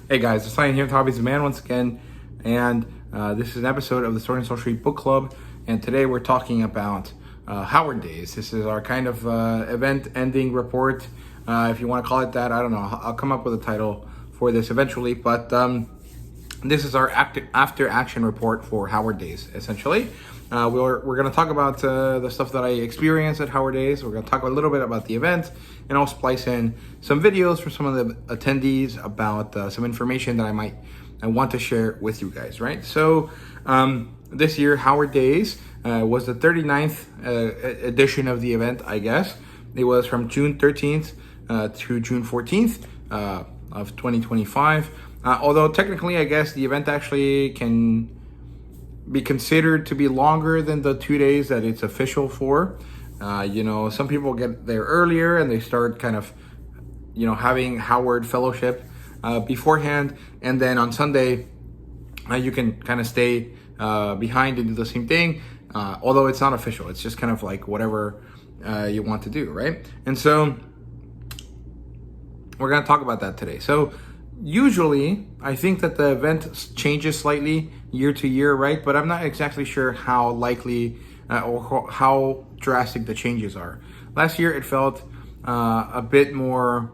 Hey guys, it's Santiana here with Hobbies of Man once again, and this is an episode of the Sword and Sorcery Book Club, and today we're talking about Howard Days. This is our kind of event-ending report, if you want to call it that. I don't know. I'll come up with a title for this eventually, but this is our after-action report for Howard Days, essentially. We're going to talk about the stuff that I experienced at Howard Days. We're going to talk a little bit about the event, and I'll splice in some videos from some of the attendees about some information that I want to share with you guys, right? So this year, Howard Days was the 39th edition of the event, I guess. It was from June 13th to June 14th of 2025. Although technically, I guess the event actually can be considered to be longer than the 2 days that it's official for. Some people get there earlier and they start kind of, having Howard Fellowship beforehand. And then on Sunday, you can kind of stay behind and do the same thing. Although it's not official. It's just kind of like whatever you want to do, right? And so we're going to talk about that today. So usually, I think that the event changes slightly year to year, right? But I'm not exactly sure how likely or how drastic the changes are. Last year, it felt a bit more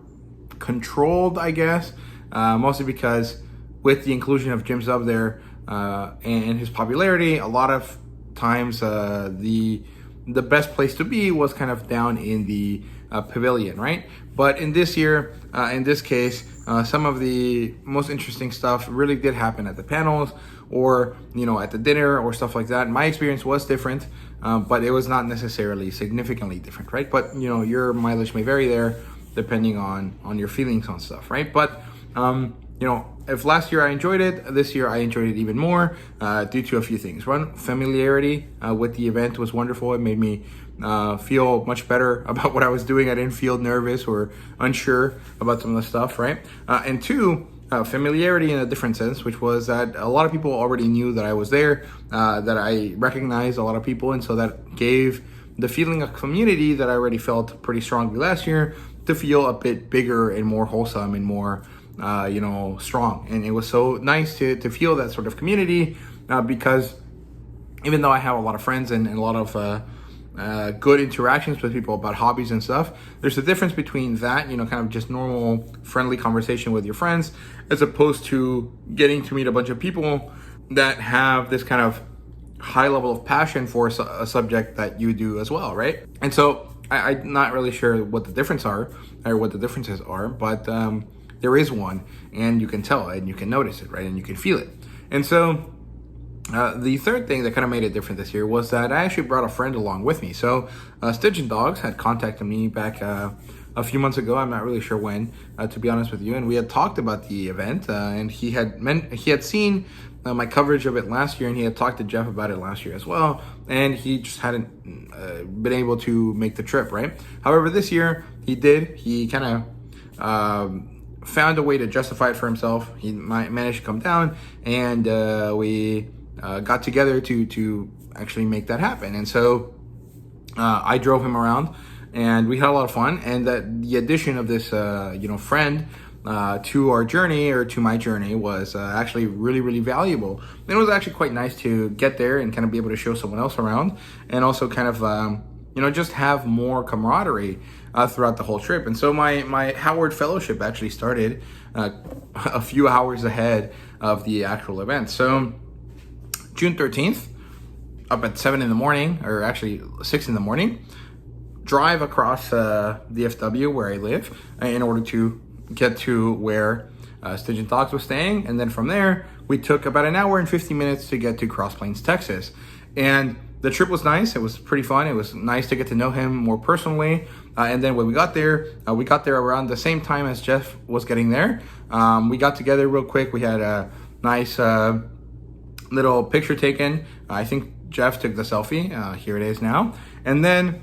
controlled, I guess, mostly because with the inclusion of Jim Zub there and his popularity, a lot of times the best place to be was kind of down in the Pavilion, right? But in this year, in this case, some of the most interesting stuff really did happen at the panels or, at the dinner or stuff like that. My experience was different, but it was not necessarily significantly different, right? But, your mileage may vary there depending on your feelings on stuff, right? But, if last year I enjoyed it, this year I enjoyed it even more due to a few things. One, familiarity with the event was wonderful. It made me feel much better about what I was doing. I didn't feel nervous or unsure about some of the stuff, right? And two, familiarity in a different sense, which was that a lot of people already knew that I was there, that I recognized a lot of people, and so that gave the feeling of community that I already felt pretty strongly last year to feel a bit bigger and more wholesome and more strong. And it was so nice to feel that sort of community because even though I have a lot of friends and a lot of good interactions with people about hobbies and stuff, there's a difference between that, kind of just normal friendly conversation with your friends, as opposed to getting to meet a bunch of people that have this kind of high level of passion for a subject that you do as well, right? And so I'm not really sure what the differences are, but there is one, and you can tell and you can notice it, right? And you can feel it. And so the third thing that kind of made it different this year was that I actually brought a friend along with me. So Stitch and Dogs had contacted me back a few months ago. I'm not really sure when, to be honest with you. And we had talked about the event, and he had seen my coverage of it last year, and he had talked to Jeff about it last year as well. And he just hadn't been able to make the trip, right? However, this year he did. He kind of found a way to justify it for himself. He managed to come down, and we got together to actually make that happen. And so I drove him around, and we had a lot of fun. And the addition of this friend to our journey, or to my journey, was actually really, really valuable. And it was actually quite nice to get there and kind of be able to show someone else around, and also kind of just have more camaraderie throughout the whole trip. And so my Howard Fellowship actually started a few hours ahead of the actual event. So June 13th, up at 7 in the morning, or actually 6 in the morning, drive across the DFW where I live in order to get to where Stitch and Dogs was staying. And then from there, we took about an hour and 50 minutes to get to Cross Plains, Texas. And the trip was nice. It was pretty fun. It was nice to get to know him more personally. And then when we got there around the same time as Jeff was getting there. We got together real quick. We had a nice little picture taken. I think Jeff took the selfie. Here it is now. And then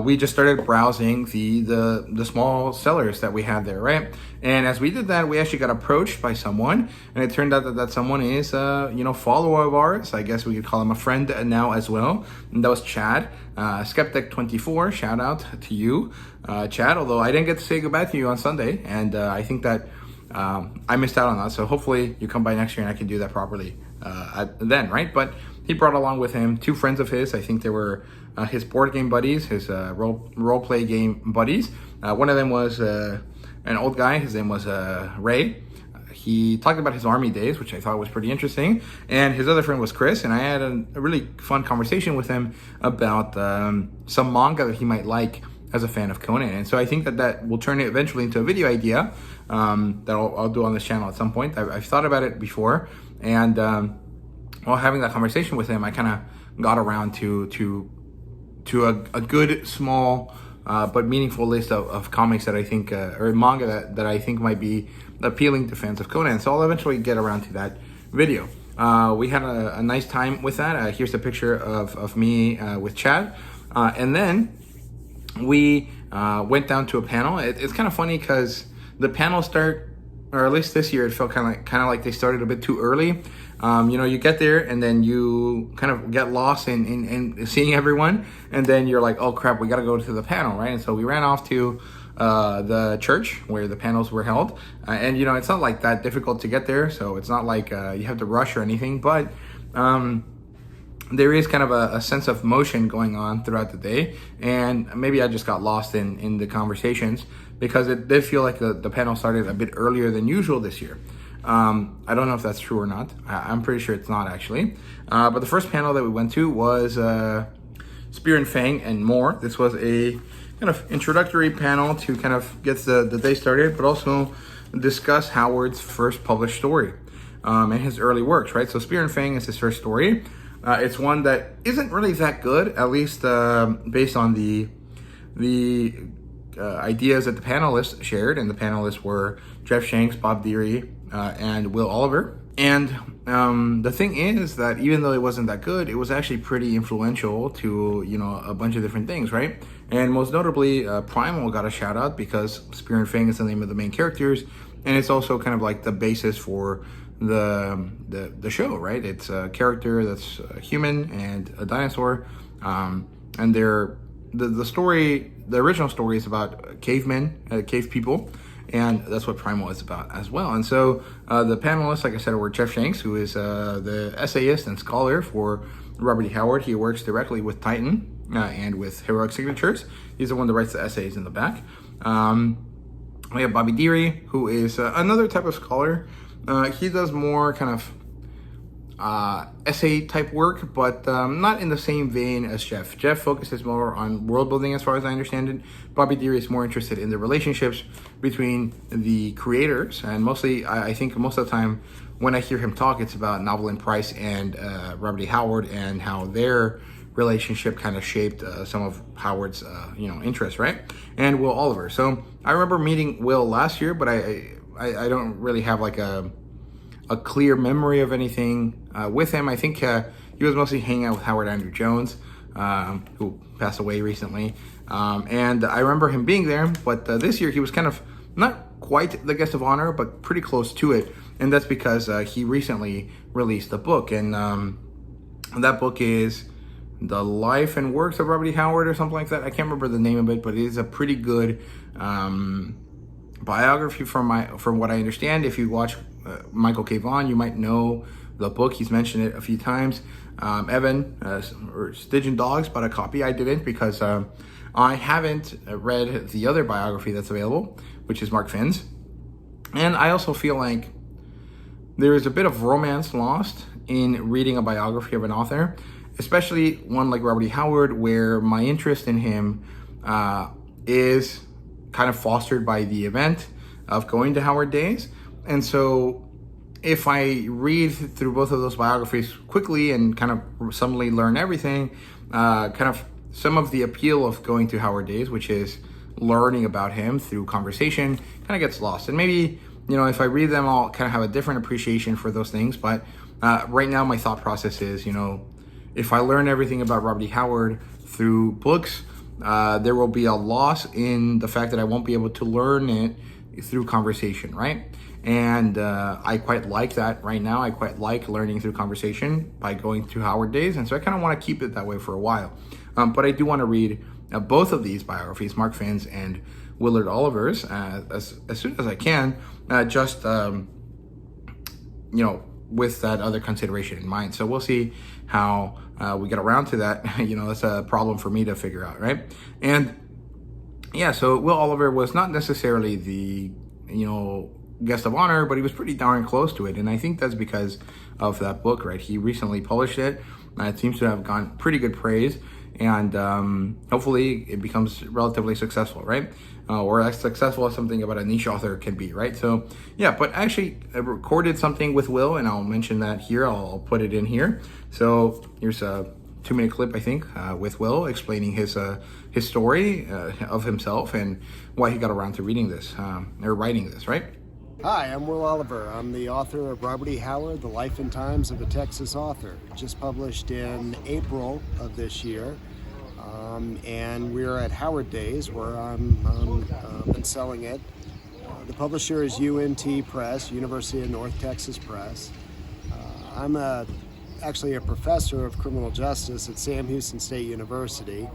we just started browsing the small sellers that we had there, right? And as we did that, we actually got approached by someone, and it turned out that someone is follower of ours. I guess we could call him a friend now as well. And that was Chad, Skeptic24. Shout out to you, Chad. Although I didn't get to say goodbye to you on Sunday, and I think that I missed out on that. So hopefully you come by next year and I can do that properly then, right? But he brought along with him 2 friends of his. I think they were his board game buddies, his role play game buddies. One of them was an old guy. His name was Ray. He talked about his army days, which I thought was pretty interesting. And his other friend was Chris, and I had a really fun conversation with him about some manga that he might like as a fan of Conan. And so I think that will turn it eventually into a video idea that I'll do on this channel at some point. I've thought about it before, and while having that conversation with him, I kind of got around to a good, small, but meaningful list of comics that I think, or manga that I think might be appealing to fans of Conan. So I'll eventually get around to that video. We had a nice time with that. Here's a picture of me with Chad. And then we went down to a panel. It's kind of funny because the panels start, or at least this year, it felt kind of like they started a bit too early. You get there and then you kind of get lost in seeing everyone, and then you're like, oh crap, we got to go to the panel, right? And so we ran off to the church where the panels were held, and it's not like that difficult to get there, so it's not like you have to rush or anything, but there is kind of a sense of motion going on throughout the day, and maybe I just got lost in the conversations because it did feel like the panel started a bit earlier than usual this year. I don't know if that's true or not. I'm pretty sure it's not, actually. But the first panel that we went to was Spear and Fang and More. This was a kind of introductory panel to kind of get the day started, but also discuss Howard's first published story and his early works, right? So Spear and Fang is his first story. It's one that isn't really that good, at least based on the ideas that the panelists shared, and the panelists were Jeff Shanks, Bob Deary, and Will Oliver. And the thing is that even though it wasn't that good, it was actually pretty influential to a bunch of different things, right? And most notably, Primal got a shout out because Spear and Fang is the name of the main characters, and it's also kind of like the basis for the show, right? It's a character that's human and a dinosaur, and the story, the original story is about cavemen, cave people, and that's what Primal is about as well. And so the panelists, like I said, were Jeff Shanks, who is the essayist and scholar for Robert E. Howard. He works directly with Titan and with Heroic Signatures. He's the one that writes the essays in the back. We have Bobby Deary, who is another type of scholar. He does more kind of essay type work, but not in the same vein as Jeff. Jeff focuses more on world building, as far as I understand it. Bobby Deary is more interested in the relationships between the creators, and mostly, I think most of the time when I hear him talk, it's about Novelyn Price and Robert E. Howard and how their relationship kind of shaped some of Howard's interests, right? And Will Oliver. So I remember meeting Will last year, but I don't really have like a clear memory of anything with him. I think he was mostly hanging out with Howard Andrew Jones, who passed away recently. And I remember him being there, but this year he was kind of not quite the guest of honor, but pretty close to it. And that's because he recently released a book, and that book is The Life and Works of Robert E. Howard or something like that. I can't remember the name of it, but it is a pretty good biography from what I understand. If you watch Michael K. Vaughan, you might know the book. He's mentioned it a few times. Evan, or Stygian Dogs, bought a copy. I didn't because I haven't read the other biography that's available, which is Mark Finn's. And I also feel like there is a bit of romance lost in reading a biography of an author, especially one like Robert E. Howard, where my interest in him is kind of fostered by the event of going to Howard Days. And so if I read through both of those biographies quickly and kind of suddenly learn everything, kind of some of the appeal of going to Howard Days, which is learning about him through conversation, kind of gets lost. And maybe, if I read them, I'll kind of have a different appreciation for those things. But right now my thought process is, if I learn everything about Robert E. Howard through books, there will be a loss in the fact that I won't be able to learn it through conversation, right? And I quite like that right now. I quite like learning through conversation by going to Howard Days, and so I kind of want to keep it that way for a while. But I do want to read both of these biographies, Mark Finn's and Willard Oliver's as soon as I can, just with that other consideration in mind. So we'll see how we get around to that. That's a problem for me to figure out, right? And yeah, so Will Oliver was not necessarily the guest of honor, but he was pretty darn close to it, and I think that's because of that book, right? He recently published it. It seems to have gotten pretty good praise, and hopefully it becomes relatively successful, right? Or as successful as something about a niche author can be, right? So yeah, but actually I recorded something with Will, and I'll mention that here. I'll put it in here. So here's a 2-minute clip, I think, with Will explaining his story of himself and why he got around to reading this or writing this, right? Hi, I'm Will Oliver. I'm the author of Robert E. Howard, The Life and Times of a Texas Author, just published in April of this year. And we're at Howard Days, where I'm been selling it. The publisher is UNT Press, University of North Texas Press. I'm actually a professor of criminal justice at Sam Houston State University.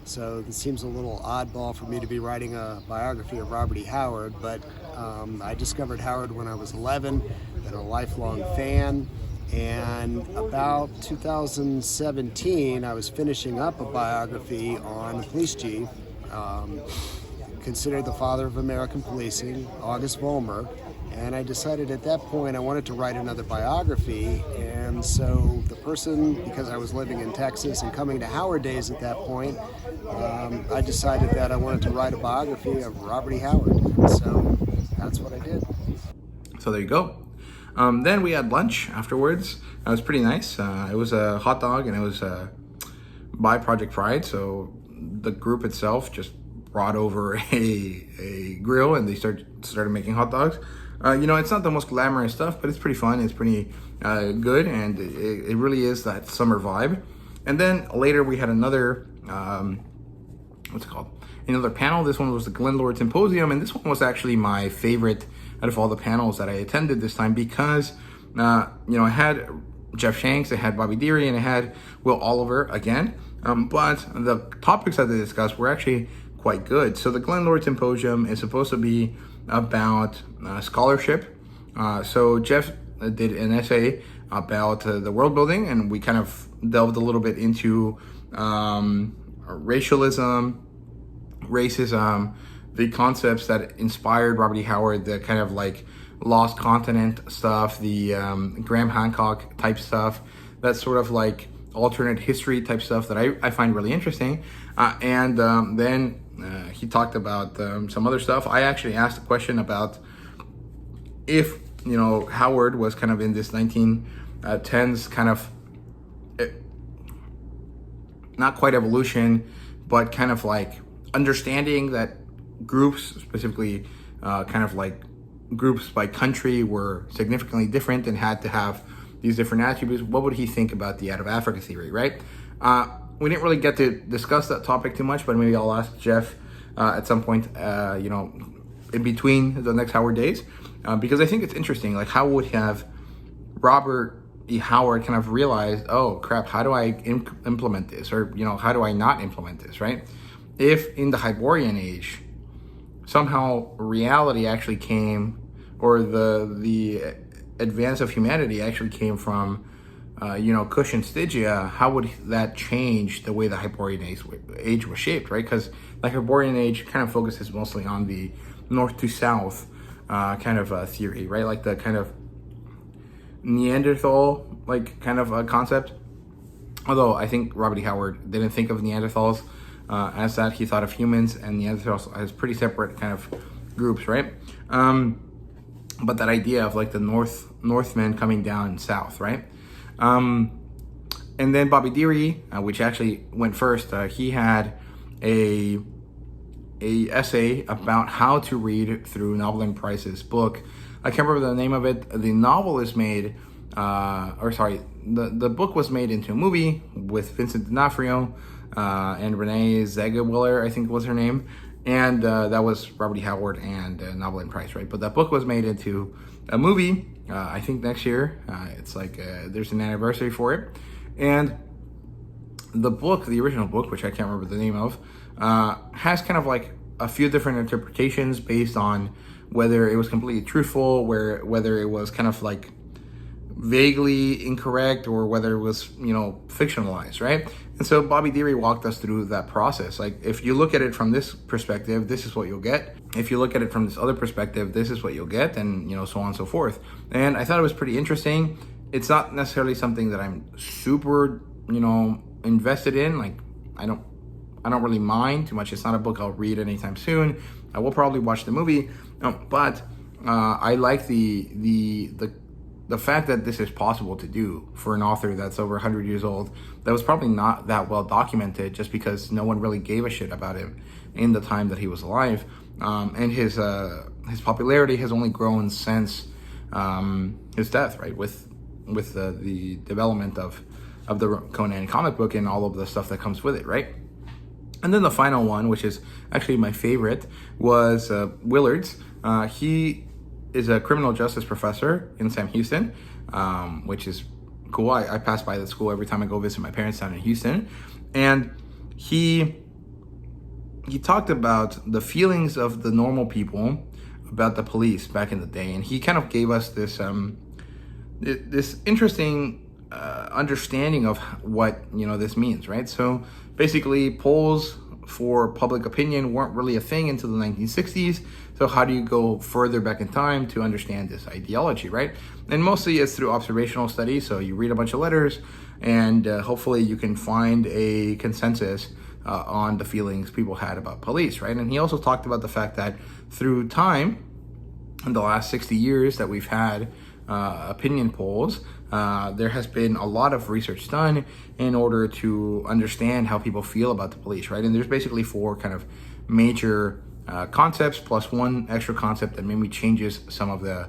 So this seems a little oddball for me to be writing a biography of Robert E. Howard, but I discovered Howard when I was 11, been a lifelong fan, and about 2017 I was finishing up a biography on the police chief, considered the father of American policing, August Vollmer, and I decided at that point I wanted to write another biography. And so the person, because I was living in Texas and coming to Howard Days at that point, I decided that I wanted to write a biography of Robert E. Howard. So that's what I did. So there you go. Then we had lunch afterwards. It was pretty nice. It was a hot dog, and it was by Project Pride. So the group itself just brought over a grill, and they started making hot dogs. It's not the most glamorous stuff, but it's pretty fun. It's pretty good, and it really is that summer vibe. And then later we had another, another panel. This one was the Glenlord Symposium, and this one was actually my favorite out of all the panels that I attended this time because, I had Jeff Shanks, I had Bobby Deary, and I had Will Oliver again. But the topics that they discussed were actually quite good. So the Glenlord Symposium is supposed to be about scholarship. So Jeff did an essay about the world building, and we kind of delved a little bit into racialism, racism, the concepts that inspired Robert E. Howard, the kind of like lost continent stuff, the Graham Hancock type stuff, that sort of like alternate history type stuff that I find really interesting. And then he talked about some other stuff. I actually asked a question about if, Howard was kind of in this 1910s kind of, not quite evolution, but kind of like understanding that groups, specifically kind of like groups by country, were significantly different and had to have these different attributes. What would he think about the out of Africa theory, right? We didn't really get to discuss that topic too much, but maybe I'll ask Jeff at some point, in between the next Howard Days, because I think it's interesting. Like, how would have Robert E. Howard kind of realized, oh crap, how do I implement this? Or, how do I not implement this, right? If in the Hyborian age, somehow reality actually came, or the advance of humanity actually came from, Kush and Stygia, how would that change the way the Hyborian age was shaped, right? Because the Hyborian age kind of focuses mostly on the north to south kind of theory, right? Like the kind of Neanderthal like kind of concept. Although I think Robert E. Howard didn't think of Neanderthals as that. He thought of humans and Neanderthals as pretty separate kind of groups, right? But that idea of like the Northmen coming down south, right? And then Bobby Deary, which actually went first, he had a essay about how to read through Novelin Price's book. I can't remember the name of it. The novel is made, the book was made into a movie with Vincent D'Onofrio and Renee Zellweger, I think was her name. And that was Robert E. Howard and Novelin Price, right? But that book was made into a movie, I think next year. It's like there's an anniversary for it. And the book, the original book, which I can't remember the name of, has kind of like a few different interpretations based on whether it was completely truthful, whether it was kind of like vaguely incorrect, or whether it was, fictionalized, right? And so Bobby Deary walked us through that process. Like, if you look at it from this perspective, this is what you'll get. If you look at it from this other perspective, this is what you'll get, and so on and so forth. And I thought it was pretty interesting. It's not necessarily something that I'm super, invested in. Like, I don't really mind too much. It's not a book I'll read anytime soon. I will probably watch the movie, but I like the fact that this is possible to do for an author that's over 100 years old, that was probably not that well documented, just because no one really gave a shit about him in the time that he was alive. And his popularity has only grown since his death, right? With the development of the Conan comic book and all of the stuff that comes with it, right? And then the final one, which is actually my favorite, was Willard's. He is a criminal justice professor in Sam Houston, which is cool. I pass by the school every time I go visit my parents down in Houston. And he talked about the feelings of the normal people about the police back in the day. And he kind of gave us this interesting understanding of what, this means, right? So basically, polls for public opinion weren't really a thing until the 1960s. So how do you go further back in time to understand this ideology, right? And mostly it's through observational studies. So you read a bunch of letters, and hopefully you can find a consensus on the feelings people had about police, right? And he also talked about the fact that through time, in the last 60 years that we've had opinion polls, there has been a lot of research done in order to understand how people feel about the police, right? And there's basically 4 kind of major concepts plus one extra concept that maybe changes some of the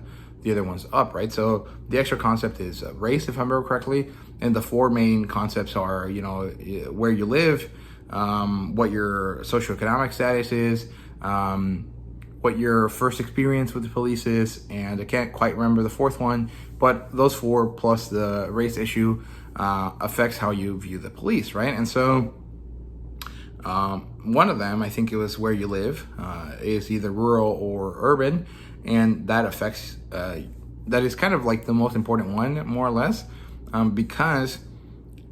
other ones up, right? So the extra concept is race, if I remember correctly, and the 4 main concepts are, where you live, what your socioeconomic status is, what your first experience with the police is, and I can't quite remember the 4th one, but those 4 plus the race issue affects how you view the police, right? And so one of them, I think it was where you live, is either rural or urban, and that affects, that is kind of like the most important one, more or less, because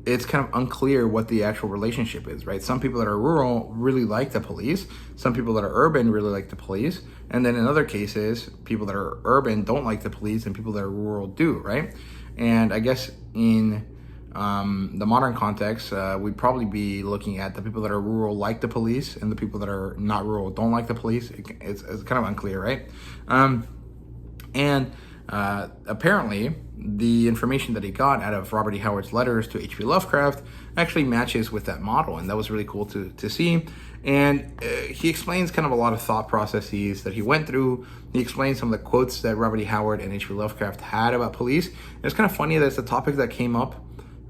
it's kind of unclear what the actual relationship is, right? Some people that are rural really like the police. Some people that are urban really like the police. And then in other cases, people that are urban don't like the police, and people that are rural do, right? And I guess in the modern context, we'd probably be looking at the people that are rural like the police, and the people that are not rural don't like the police. It's kind of unclear, right? Apparently, the information that he got out of Robert E. Howard's letters to H.P. Lovecraft actually matches with that model, and that was really cool to see. And he explains kind of a lot of thought processes that he went through. He explains some of the quotes that Robert E. Howard and H.P. Lovecraft had about police. And it's kind of funny that it's a topic that came up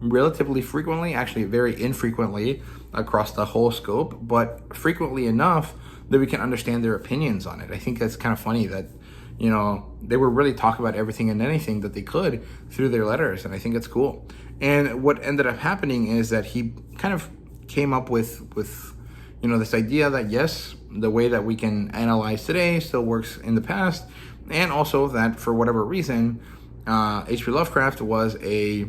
relatively frequently, actually very infrequently across the whole scope, but frequently enough that we can understand their opinions on it. I think that's kind of funny that they were really talking about everything and anything that they could through their letters, and I think it's cool. And what ended up happening is that he kind of came up with this idea that yes, the way that we can analyze today still works in the past, and also that for whatever reason, H.P. Lovecraft was a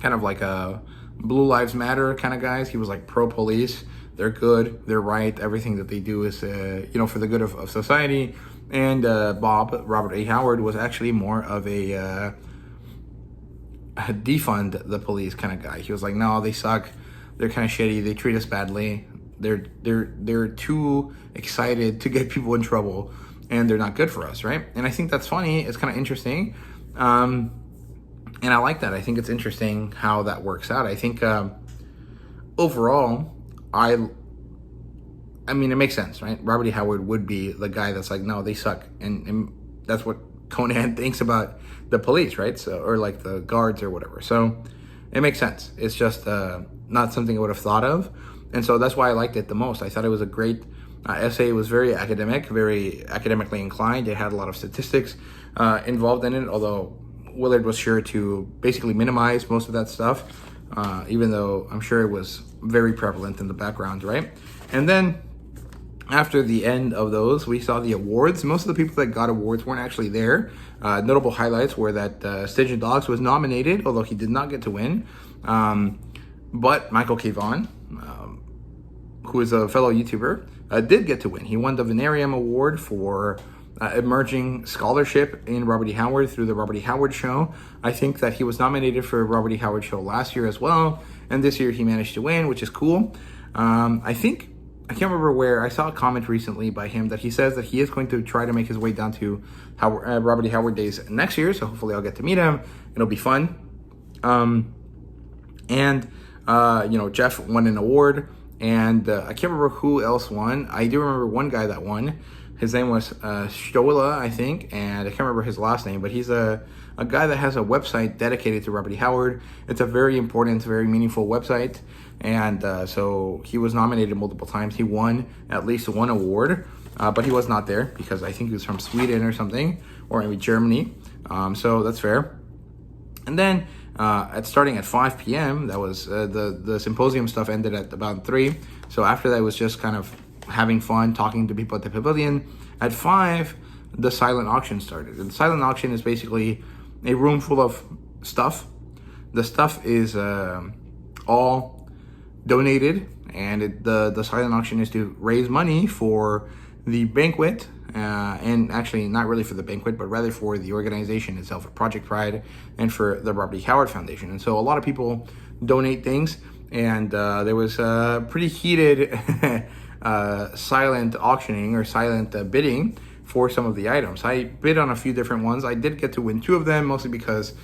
kind of like a Blue Lives Matter kind of guys. He was like pro-police. They're good. They're right. Everything that they do is, for the good of society. And Robert A. Howard, was actually more of a defund the police kind of guy. He was like, no, they suck. They're kind of shitty. They treat us badly. They're too excited to get people in trouble, and they're not good for us, right? And I think that's funny. It's kind of interesting. And I like that. I think it's interesting how that works out. I think overall, I mean, it makes sense, right? Robert E. Howard would be the guy that's like, no, they suck. And that's what Conan thinks about the police, right? So, or like the guards or whatever. So it makes sense. It's just not something I would have thought of. And so that's why I liked it the most. I thought it was a great essay. It was very academic, very academically inclined. It had a lot of statistics involved in it, although Willard was sure to basically minimize most of that stuff, even though I'm sure it was very prevalent in the background, right? And then after the end of those, we saw the awards. Most of the people that got awards weren't actually there. Notable highlights were that Stygian Dogs was nominated, although he did not get to win. But Michael K. Vaughan, who is a fellow YouTuber, did get to win. He won the Venarium Award for emerging scholarship in Robert E. Howard through the Robert E. Howard Show. I think that he was nominated for Robert E. Howard Show last year as well, and this year he managed to win, which is cool. I can't remember where, I saw a comment recently by him that he says that he is going to try to make his way down to Robert E. Howard Days next year, so hopefully I'll get to meet him. It'll be fun. Jeff won an award, and I can't remember who else won. I do remember one guy that won. His name was Stola, I think, and I can't remember his last name, but he's a guy that has a website dedicated to Robert E. Howard. It's a very important, very meaningful website, and so he was nominated multiple times. He won at least one award, but he was not there because I think he was from Sweden or something, or maybe Germany, so that's fair. And then starting at 5 p.m., that was the symposium stuff ended at about 3, so after that it was just kind of having fun, talking to people at the Pavilion. At 5, the silent auction started. And the silent auction is basically a room full of stuff. The stuff is all donated, and the silent auction is to raise money for the Banquet, and actually not really for the Banquet, but rather for the organization itself, for Project Pride, and for the Robert E. Howard Foundation. And so a lot of people donate things, and there was pretty heated silent auctioning or silent bidding for some of the items. I bid on a few different ones. I did get to win 2 of them, mostly because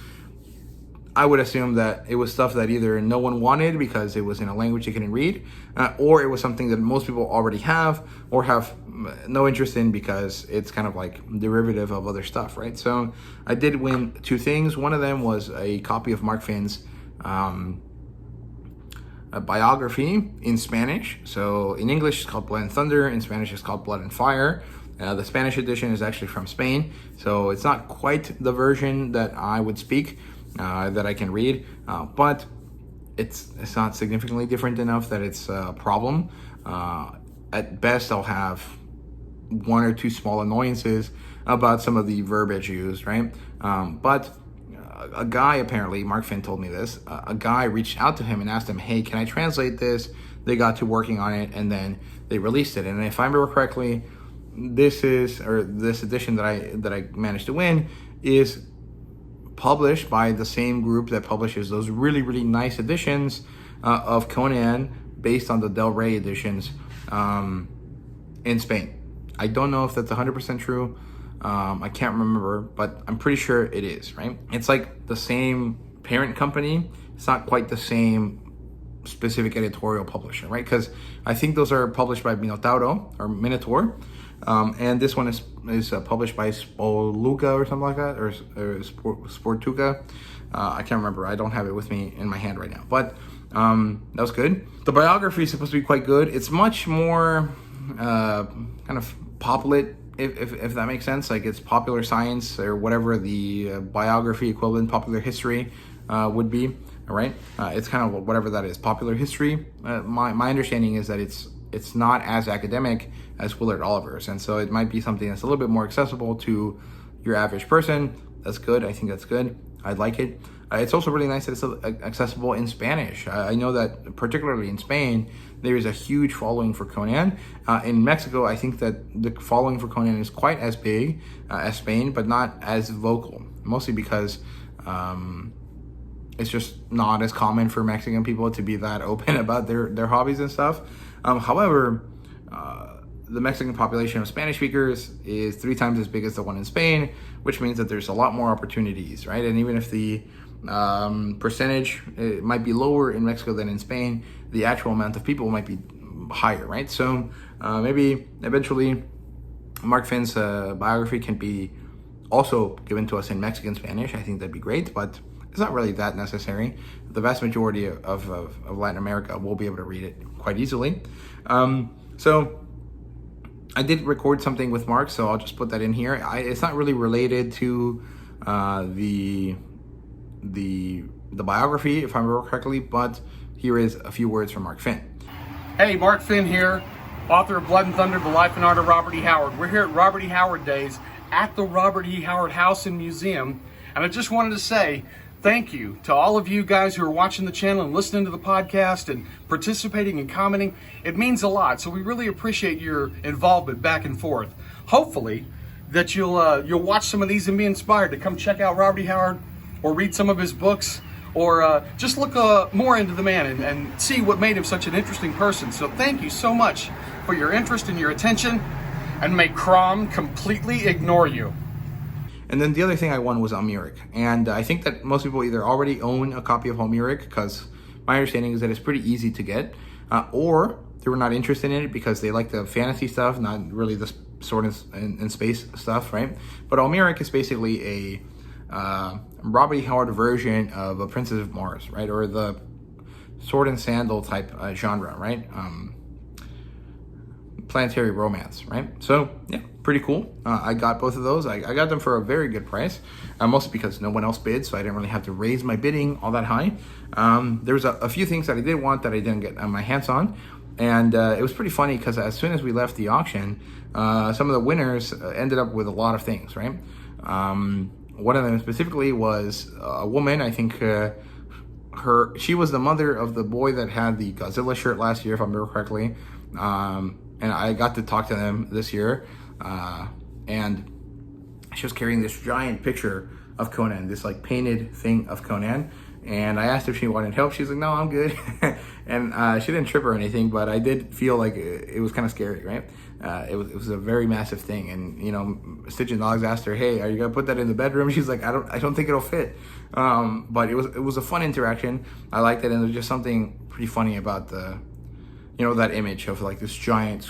I would assume that it was stuff that either no one wanted because it was in a language they couldn't read, or it was something that most people already have or have no interest in because it's kind of like derivative of other stuff, right? So I did win 2 things. One of them was a copy of Mark Finn's a biography in Spanish. So in English it's called Blood and Thunder, in Spanish it's called Blood and Fire. The Spanish edition is actually from Spain, so it's not quite the version that I would speak, that I can read, but it's not significantly different enough that it's a problem. At best I'll have 1 or 2 small annoyances about some of the verbiage used, right? But a guy, apparently, Mark Finn told me this, a guy reached out to him and asked him, hey, can I translate this? They got to working on it, and then they released it. And if I remember correctly, this edition that I managed to win is published by the same group that publishes those really, really nice editions of Conan based on the Del Rey editions in Spain. I don't know if that's 100% true. I can't remember, but I'm pretty sure it is, right? It's like the same parent company. It's not quite the same specific editorial publisher, right? Because I think those are published by Minotauro or Minotaur, and this one is published by Spoluga or something like that, or Sportuga. I can't remember. I don't have it with me in my hand right now, but that was good. The biography is supposed to be quite good. It's much more kind of populate, if that makes sense. Like, it's popular science or whatever the biography equivalent, popular history would be. All right, it's kind of whatever that is, popular history. My understanding is that it's not as academic as Willard Oliver's, and so it might be something that's a little bit more accessible to your average person. That's good. I think that's good. I like it. It's also really nice that it's accessible in Spanish. I know that particularly in Spain, there is a huge following for Conan. In Mexico, I think that the following for Conan is quite as big as Spain, but not as vocal, mostly because it's just not as common for Mexican people to be that open about their hobbies and stuff. However, the Mexican population of Spanish speakers is 3 times as big as the one in Spain, which means that there's a lot more opportunities, right? And even if the percentage it might be lower in Mexico than in Spain, the actual amount of people might be higher, right? So maybe eventually Mark Finn's biography can be also given to us in Mexican Spanish. I think that'd be great, but it's not really that necessary. The vast majority of Latin America will be able to read it quite easily. So I did record something with Mark, so I'll just put that in here. It's not really related to the biography, if I remember correctly, but here is a few words from Mark Finn. Hey, Mark Finn here. author of Blood and Thunder, The Life and Art of Robert E. Howard. We're here at Robert E. Howard Days at the Robert E. Howard House and Museum. And I just wanted to say thank you to all of you guys who are watching the channel and listening to the podcast and participating and commenting. It means a lot. So we really appreciate your involvement back and forth. Hopefully that you'll watch some of these and be inspired to come check out Robert E. Howard or read some of his books, or just look more into the man and see what made him such an interesting person. So thank you so much for your interest and your attention, and may Crom completely ignore you. And then the other thing I won was Almeric. And I think that most people either already own a copy of Almeric, because my understanding is that it's pretty easy to get, or they were not interested in it because they like the fantasy stuff, not really the sword and space stuff, right? But Almeric is basically a Robert E. Howard version of a Princess of Mars, right? Or the sword and sandal type genre, right? Planetary romance, right? So yeah, pretty cool. I got both of those. I got them for a very good price, mostly because no one else bid, so I didn't really have to raise my bidding all that high. There was a few things that I did want that I didn't get my hands on, and it was pretty funny because as soon as we left the auction, some of the winners ended up with a lot of things, right? One of them specifically was a woman. I think she was the mother of the boy that had the Godzilla shirt last year, if I remember correctly. And I got to talk to them this year. And she was carrying this giant picture of Conan, this like painted thing of Conan. And I asked if she wanted help. She's like, no, I'm good. And she didn't trip or anything, but I did feel like it was kind of scary, right? It was a very massive thing. And, you know, Stitch and Dogs asked her, hey, are you going to put that in the bedroom? She's like, I don't think it'll fit. But it was a fun interaction. I liked it. And there's just something pretty funny about that image of like this giant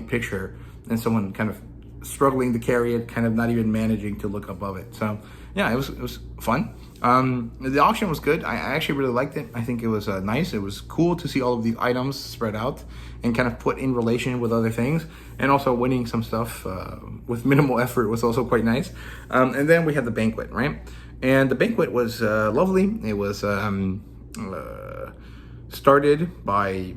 picture and someone kind of struggling to carry it, kind of not even managing to look above it. So yeah, it was fun. The auction was good. I actually really liked it. I think it was nice. It was cool to see all of the items spread out and kind of put in relation with other things, and also winning some stuff with minimal effort was also quite nice. And then we had the banquet, right? And the banquet was lovely. It was started by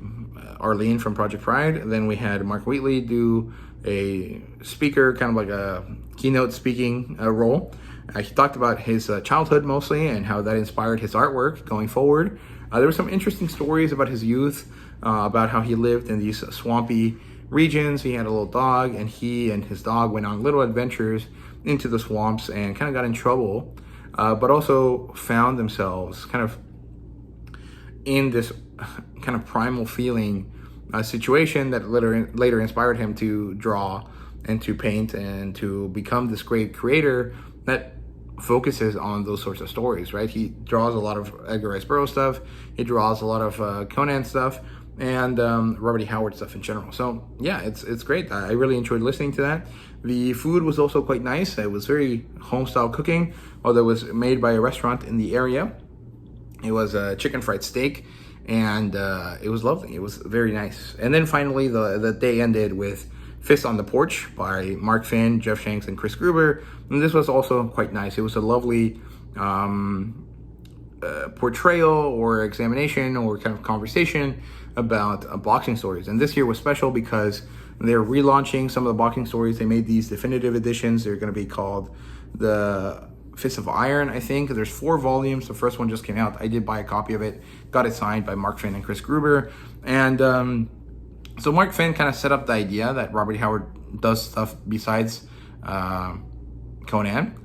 Arlene from Project Pride. And then we had Mark Wheatley do a speaker, kind of like a keynote speaking role. He talked about his childhood mostly and how that inspired his artwork going forward. There were some interesting stories about his youth, about how he lived in these swampy regions. He had a little dog, and he and his dog went on little adventures into the swamps and kind of got in trouble, but also found themselves kind of in this kind of primal feeling situation that later inspired him to draw and to paint and to become this great creator that focuses on those sorts of stories, right? He draws a lot of Edgar Rice Burroughs stuff. He draws a lot of Conan stuff and Robert E. Howard stuff in general. So yeah, it's great. I really enjoyed listening to that. The food was also quite nice. It was very home-style cooking, although it was made by a restaurant in the area. It was a chicken fried steak, and it was lovely. It was very nice. And then finally, the day ended with Fist on the Porch by Mark Finn, Jeff Shanks, and Chris Gruber. And this was also quite nice. It was a lovely portrayal or examination or kind of conversation about boxing stories. And this year was special because they're relaunching some of the boxing stories. They made these definitive editions. They're going to be called the Fist of Iron, I think. There's 4 volumes. The first one just came out. I did buy a copy of it. Got it signed by Mark Finn and Chris Gruber. And so Mark Finn kind of set up the idea that Robert E. Howard does stuff besides Conan.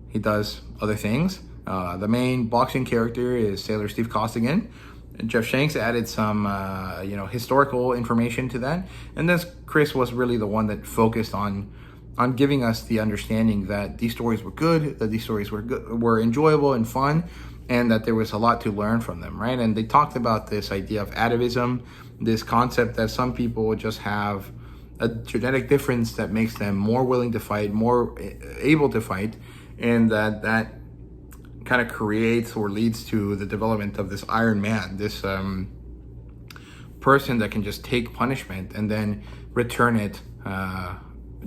He does other things. The main boxing character is Sailor Steve Costigan. And Jeff Shanks added some, historical information to that. And then Chris was really the one that focused on giving us the understanding that these stories were good, that these stories were enjoyable and fun, and that there was a lot to learn from them, right? And they talked about this idea of atavism, this concept that some people just have a genetic difference that makes them more willing to fight, more able to fight, and that kind of creates or leads to the development of this Iron Man, this person that can just take punishment and then return it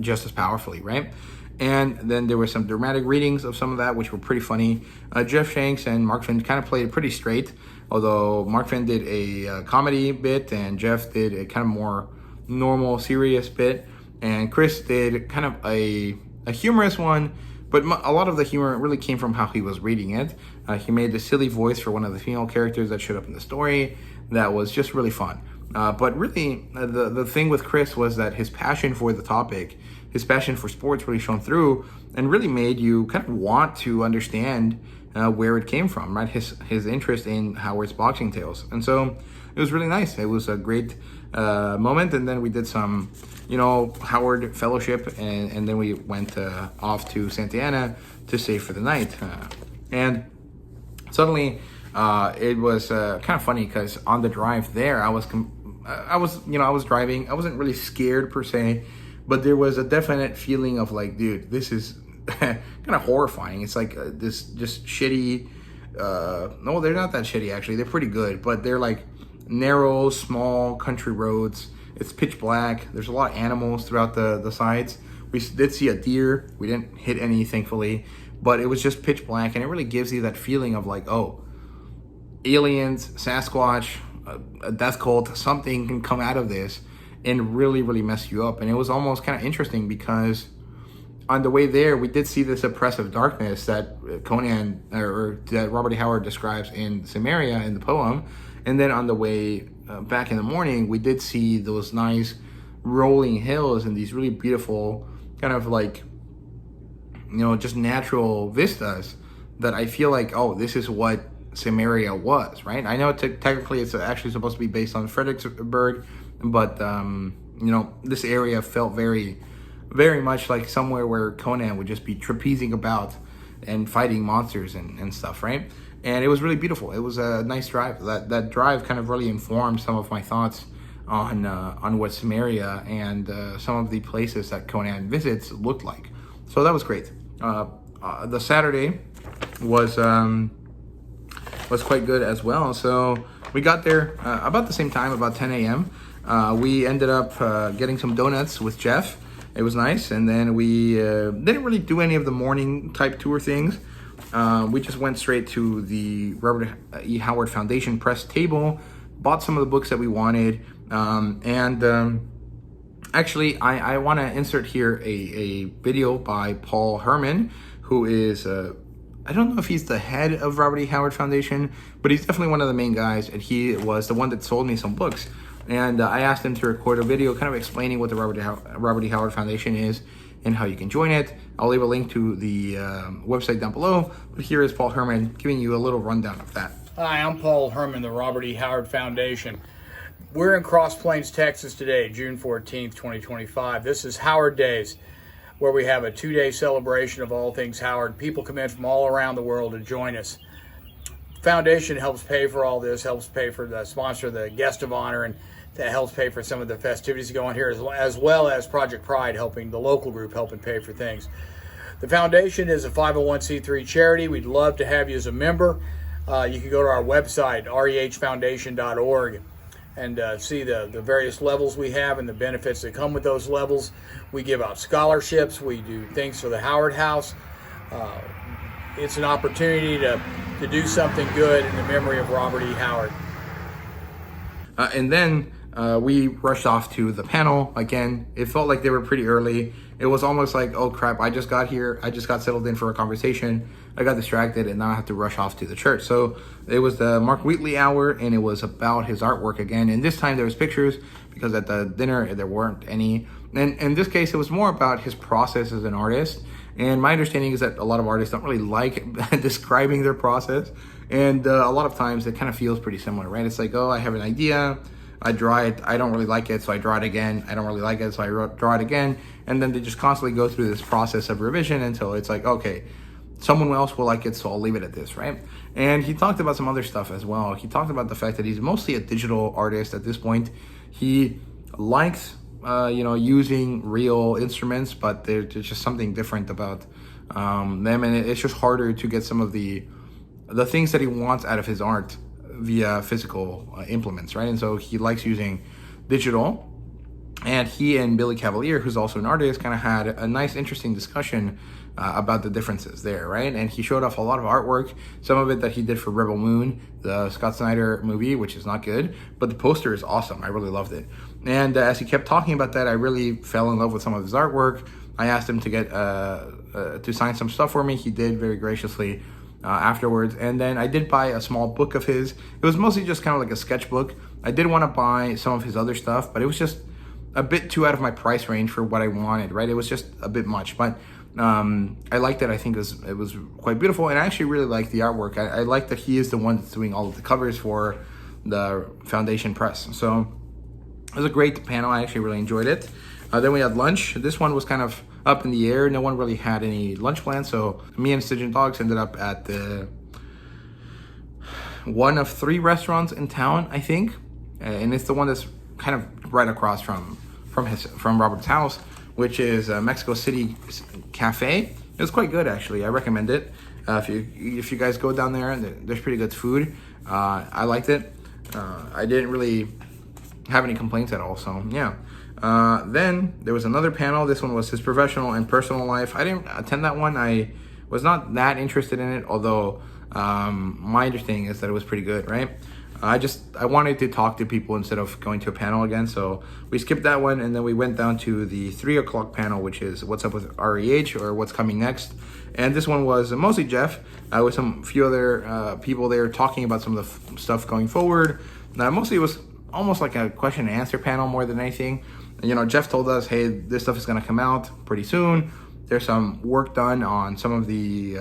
just as powerfully, right? And then there were some dramatic readings of some of that, which were pretty funny. Jeff Shanks and Mark Finn kind of played it pretty straight, although Mark Finn did a comedy bit and Jeff did a kind of more normal serious bit, and Chris did kind of a humorous one, but a lot of the humor really came from how he was reading it. He made the silly voice for one of the female characters that showed up in the story that was just really fun. But really, the thing with Chris was that his passion for the topic, his passion for sports really shone through and really made you kind of want to understand where it came from, right? His interest in Howard's boxing tales. And so it was really nice. It was a great moment. And then we did some, Howard fellowship, and then we went off to Santiana to stay for the night. And suddenly it was kind of funny because on the drive there, I was driving. I wasn't really scared per se, but there was a definite feeling of like, dude, this is kind of horrifying. It's like this just shitty. No, they're not that shitty actually. They're pretty good, but they're like narrow, small country roads. It's pitch black. There's a lot of animals throughout the sides. We did see a deer. We didn't hit any, thankfully, but it was just pitch black, and it really gives you that feeling of like, oh, aliens, Sasquatch, a death cult, something can come out of this and really, really mess you up. And it was almost kind of interesting because on the way there, we did see this oppressive darkness that Conan or that Robert E. Howard describes in Samaria in the poem. And then on the way back in the morning, we did see those nice rolling hills and these really beautiful kind of like, just natural vistas that I feel like, oh, this is what Samaria was, right? I know technically it's actually supposed to be based on Fredericksburg, but this area felt very, very much like somewhere where Conan would just be trapezing about and fighting monsters and stuff, right? And it was really beautiful. It was a nice drive. That drive kind of really informed some of my thoughts on what Samaria and some of the places that Conan visits looked like. So that was great. The Saturday was quite good as well. So we got there about the same time, about 10 a.m. We ended up getting some donuts with Jeff. It was nice. And then we didn't really do any of the morning type tour things. We just went straight to the Robert E. Howard Foundation press table, bought some of the books that we wanted. Actually, I want to insert here a video by Paul Herman, who is I don't know if he's the head of Robert E. Howard Foundation, but he's definitely one of the main guys, and he was the one that sold me some books. And I asked him to record a video kind of explaining what the Robert E. Howard Foundation is and how you can join it. I'll leave a link to the website down below, but here is Paul Herman giving you a little rundown of that. Hi, I'm Paul Herman, the Robert E. Howard Foundation. We're in Cross Plains, Texas today, June 14th, 2025. This is Howard Days, where we have a 2-day celebration of all things Howard. People come in from all around the world to join us. Foundation helps pay for all this, helps pay for the sponsor, the guest of honor, and that helps pay for some of the festivities going here, as well as Project Pride, helping the local group helping pay for things. The foundation is a 501c3 charity. We'd love to have you as a member. You can go to our website, rehfoundation.org, and see the various levels we have and the benefits that come with those levels. We give out scholarships. We do things for the Howard House. It's an opportunity to do something good in the memory of Robert E. Howard. And then we rushed off to the panel. Again, it felt like they were pretty early. It was almost like, oh crap, I just got here. I just got settled in for a conversation. I got distracted and now I have to rush off to the church. So it was the Mark Wheatley hour, and it was about his artwork again. And this time there was pictures because at the dinner there weren't any. And in this case, it was more about his process as an artist. And my understanding is that a lot of artists don't really like describing their process. And a lot of times it kind of feels pretty similar, right? It's like, oh, I have an idea, I draw it, I don't really like it, so I draw it again. I don't really like it, so I draw it again. And then they just constantly go through this process of revision until it's like, okay, someone else will like it, so I'll leave it at this, right? And he talked about some other stuff as well. He talked about the fact that he's mostly a digital artist at this point. He likes using real instruments, but there's just something different about them, and it's just harder to get some of the things that he wants out of his art via physical implements, right? And so he likes using digital. And he and Billy Cavalier, who's also an artist, kind of had a nice, interesting discussion about the differences there, right? And he showed off a lot of artwork, some of it that he did for Rebel Moon, the Scott Snyder movie, which is not good, but the poster is awesome. I really loved it. And as he kept talking about that, I really fell in love with some of his artwork. I asked him to get to sign some stuff for me. He did very graciously afterwards. And then I did buy a small book of his. It was mostly just kind of like a sketchbook. I did want to buy some of his other stuff, but it was just a bit too out of my price range for what I wanted, right? It was just a bit much, but I liked it. I think it was quite beautiful, and I actually really like the artwork. I like that he is the one that's doing all of the covers for the Foundation Press. So it was a great panel. I actually really enjoyed it. Then we had lunch. This one was kind of up in the air. No one really had any lunch plans, so me and Stygian Dogs ended up at the one of 3 restaurants in town, I think, and it's the one that's kind of right across from Robert's house, which is Mexico City Cafe. It was quite good, actually. I recommend it. If you guys go down there, there's pretty good food. I liked it. I didn't really have any complaints at all, so yeah. Then there was another panel. This one was his professional and personal life. I didn't attend that one. I was not that interested in it, although my understanding is that it was pretty good, right? I wanted to talk to people instead of going to a panel again, so we skipped that one, and then we went down to the 3 o'clock panel, which is what's up with REH, or what's coming next. And this one was mostly Jeff with some few other people there talking about some of the stuff going forward. Mostly it was almost like a question and answer panel more than anything. You know, Jeff told us, hey, this stuff is going to come out pretty soon. There's some work done on some of the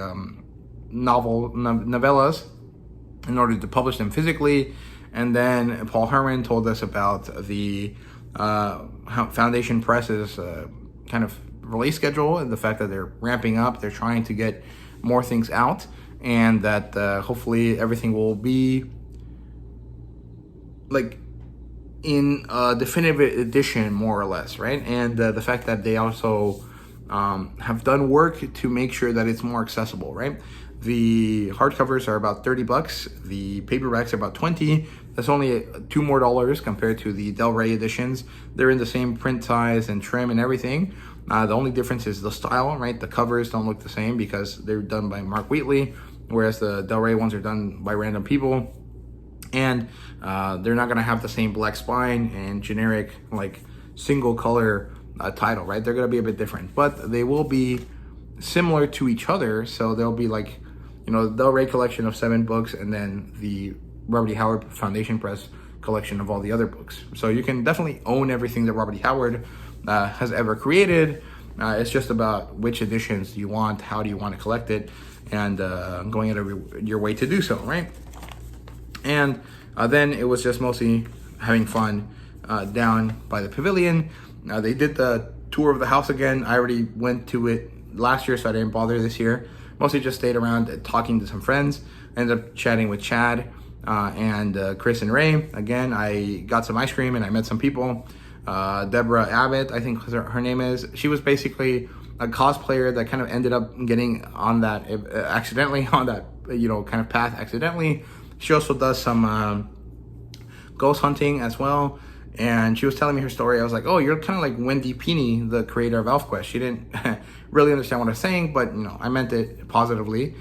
novellas in order to publish them physically. And then Paul Herman told us about the Foundation Press's kind of release schedule and the fact that they're ramping up. They're trying to get more things out, and that hopefully everything will be like in a definitive edition, more or less, right? And the fact that they also have done work to make sure that it's more accessible, right? The hardcovers are about $30. The paperbacks are about $20. That's only $2 more compared to the Del Rey editions. They're in the same print size and trim and everything. The only difference is the style, right? The covers don't look the same because they're done by Mark Wheatley, whereas the Del Rey ones are done by random people. And they're not gonna have the same black spine and generic like single color title, right? They're gonna be a bit different, but they will be similar to each other. So they'll be like, you know, the Del Rey collection of 7 books, and then the Robert E. Howard Foundation Press collection of all the other books. So you can definitely own everything that Robert E. Howard has ever created. It's just about which editions do you want, how do you want to collect it, and going out of your way to do so, right? And then it was just mostly having fun down by the Pavilion. They did the tour of the house again. I already went to it last year, so I didn't bother this year. Mostly just stayed around talking to some friends. Ended up chatting with Chad and Chris and Ray. Again, I got some ice cream and I met some people. Deborah Abbott, I think her name is. She was basically a cosplayer that kind of ended up getting on that accidentally, on that, you know, kind of path accidentally. She also does some ghost hunting as well. And she was telling me her story. I was like, oh, you're kind of like Wendy Pini, the creator of ElfQuest. She didn't really understand what I was saying, but you know, I meant it positively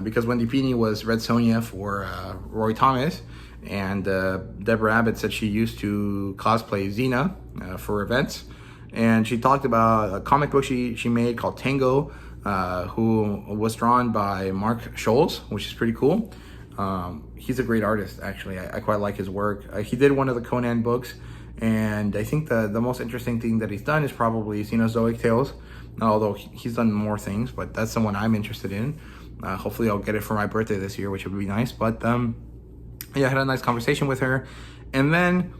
because Wendy Pini was Red Sonja for Roy Thomas. And Deborah Abbott said she used to cosplay Xena for events. And she talked about a comic book she made called Tango, who was drawn by Mark Scholes, which is pretty cool. He's a great artist, actually. I quite like his work. He did one of the Conan books, and I think the most interesting thing that he's done is probably Xenozoic Tales, although he's done more things, but that's the one I'm interested in. Hopefully I'll get it for my birthday this year, which would be nice. But yeah, I had a nice conversation with her. And then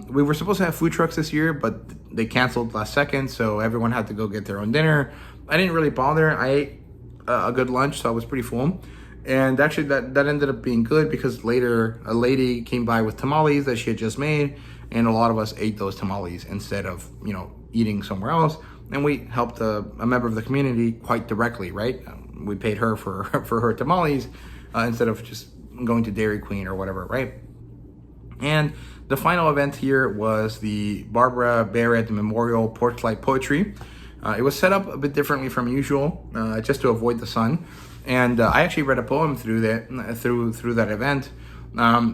we were supposed to have food trucks this year, but they canceled last second, so everyone had to go get their own dinner. I didn't really bother. I ate a good lunch, so I was pretty full. And actually that ended up being good because later a lady came by with tamales that she had just made, and a lot of us ate those tamales instead of, you know, eating somewhere else. And we helped a member of the community quite directly, right? We paid her for her tamales instead of just going to Dairy Queen or whatever, right? And the final event here was the Barbara Barrett Memorial Porchlight Poetry. It was set up a bit differently from usual, just to avoid the sun. And I actually read a poem through that event.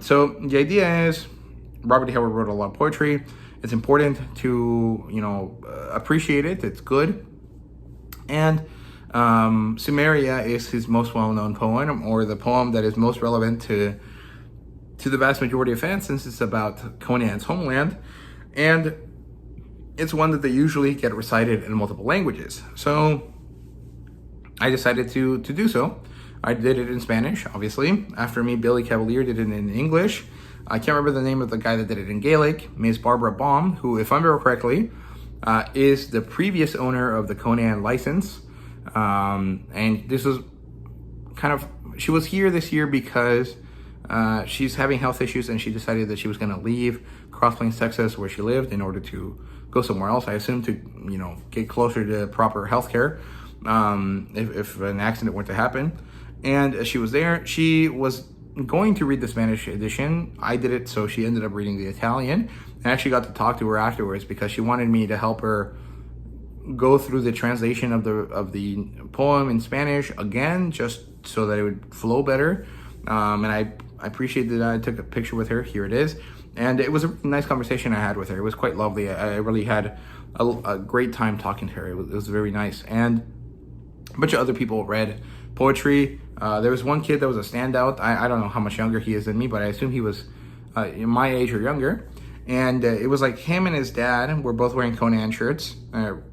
So the idea is Robert E. Howard wrote a lot of poetry. It's important to, appreciate it. It's good. And Sumeria is his most well-known poem, or the poem that is most relevant to the vast majority of fans, since it's about Conan's homeland. And it's one that they usually get recited in multiple languages. So I decided to do so. I did it in Spanish, obviously. After me, Billy Cavalier did it in English. I can't remember the name of the guy that did it in Gaelic. Miss Barbara Baum, who, if I remember correctly, is the previous owner of the Conan license. And this was she was here this year because she's having health issues, and she decided that she was going to leave Cross Plains, Texas, where she lived, in order to go somewhere else. I assume to, get closer to proper health care if an accident were to happen. And she was there. She was going to read the Spanish edition. I did it, so she ended up reading the Italian. I actually got to talk to her afterwards because she wanted me to help her go through the translation of the poem in Spanish again, just so that it would flow better. And I appreciate that I took a picture with her. Here it is. And it was a nice conversation I had with her. It was quite lovely. I really had a great time talking to her. It was very nice. And a bunch of other people read poetry. There was one kid that was a standout. I don't know how much younger he is than me, but I assume he was my age or younger. And it was like him and his dad were both wearing Conan shirts,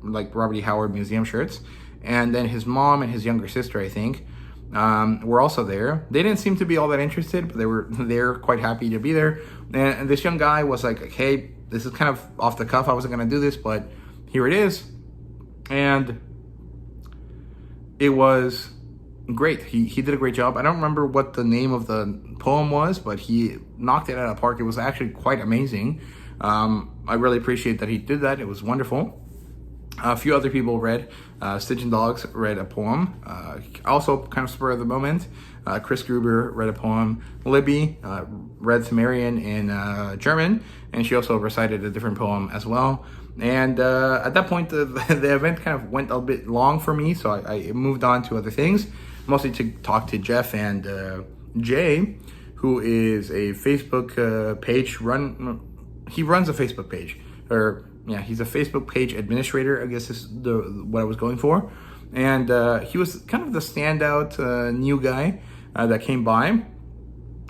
like Robert E. Howard museum shirts. And then his mom and his younger sister, I think, were also there. They didn't seem to be all that interested, but they're quite happy to be there. And this young guy was like, hey, this is kind of off the cuff. I wasn't going to do this, but here it is. And it was great. He did a great job. I don't remember what the name of the poem was, but he knocked it out of the park. It was actually quite amazing. I really appreciate that he did that. It was wonderful. A few other people read. Stitch and Dogs read a poem. Also kind of spur of the moment. Chris Gruber read a poem. Libby read Sumerian in German, and she also recited a different poem as well. And at that point, the event kind of went a bit long for me, so I moved on to other things, mostly to talk to Jeff and Jay, who is a Facebook page he runs a Facebook page, he's a Facebook page administrator, I guess is what I was going for. And he was kind of the standout new guy that came by.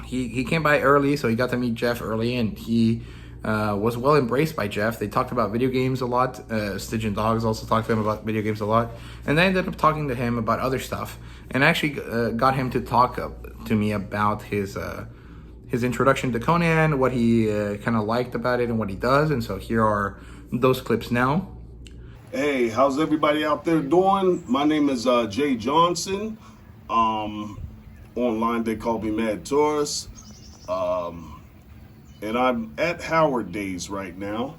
He came by early, so he got to meet Jeff early, and he was well embraced by Jeff. They talked about video games a lot. Stitch and Dogs also talked to him about video games a lot. And I ended up talking to him about other stuff, and actually got him to talk to me about his introduction to Conan, what he kind of liked about it and what he does. And so here are those clips now. Hey, how's everybody out there doing? My name is Jay Johnson. Online they call me Mad Taurus. And I'm at Howard Days right now.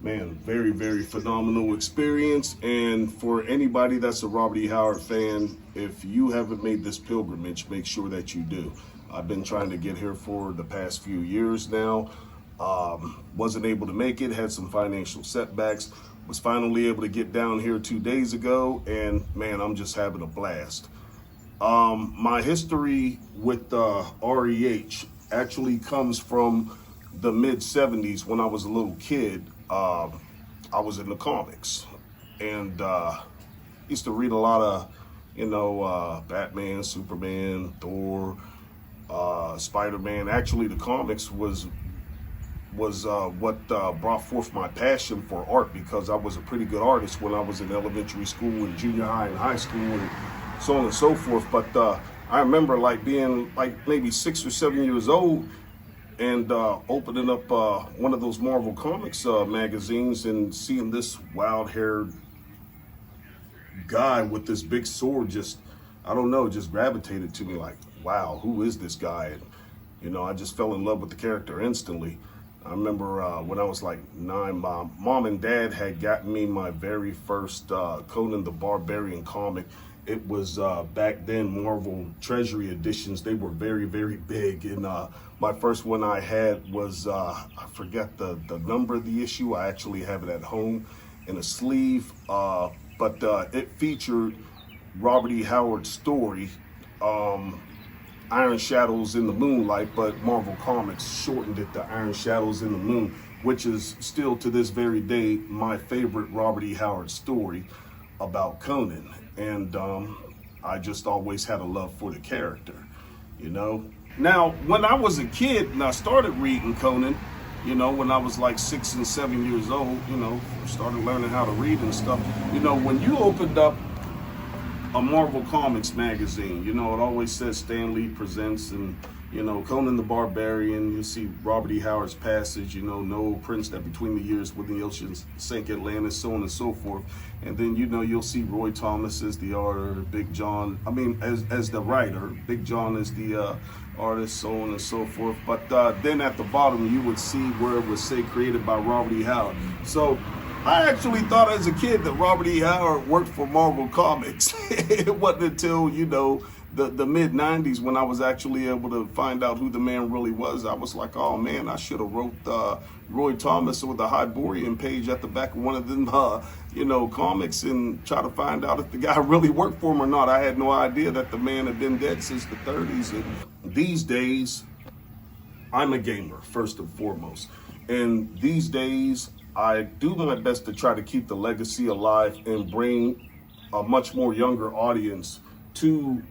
Man, very, very phenomenal experience. And for anybody that's a Robert E. Howard fan, if you haven't made this pilgrimage, make sure that you do. I've been trying to get here for the past few years now. Wasn't able to make it, had some financial setbacks. Was finally able to get down here 2 days ago, and man, I'm just having a blast. My history with REH actually comes from the mid-70s when I was a little kid. I was in the comics, and used to read a lot of, Batman, Superman, Thor, Spider-Man. Actually, the comics was what brought forth my passion for art, because I was a pretty good artist when I was in elementary school and junior high and high school and so on and so forth. But I remember being maybe 6 or 7 years old and opening up one of those Marvel Comics magazines and seeing this wild-haired guy with this big sword just gravitated to me like, wow, who is this guy? And, I just fell in love with the character instantly. I remember when I was like 9, my mom and dad had gotten me my very first Conan the Barbarian comic. It was back then Marvel Treasury editions. They were very, very big. And my first one I had was, I forget the number of the issue. I actually have it at home in a sleeve. But it featured Robert E. Howard's story, Iron Shadows in the Moonlight, but Marvel Comics shortened it to Iron Shadows in the Moon. which is still to this very day my favorite Robert E. Howard story about Conan. And I just always had a love for the character, you know. Now, when I was a kid and I started reading Conan, you know, when I was like 6 and 7 years old, you know, started learning how to read and stuff, you know, when you opened up a Marvel Comics magazine, you know, it always says Stan Lee presents, and, you know, Conan the Barbarian, you see Robert E. Howard's Passage, you know, no prince that between the years when the oceans sank Atlantis, so on and so forth. And then, you know, you'll see Roy Thomas as the author, Big John, I mean, as the writer, Big John as the artist, so on and so forth. But then at the bottom, you would see where it would say created by Robert E. Howard. So I actually thought as a kid that Robert E. Howard worked for Marvel Comics. It wasn't until, you know, the mid-90s when I was actually able to find out who the man really was. I was like, oh man, I should have wrote Roy Thomas with a Hyborian page at the back of one of them, you know, comics, and try to find out if the guy really worked for him or not. I had no idea that the man had been dead since the 30s. And these days, I'm a gamer, first and foremost. And these days, I do my best to try to keep the legacy alive and bring a much more younger audience to,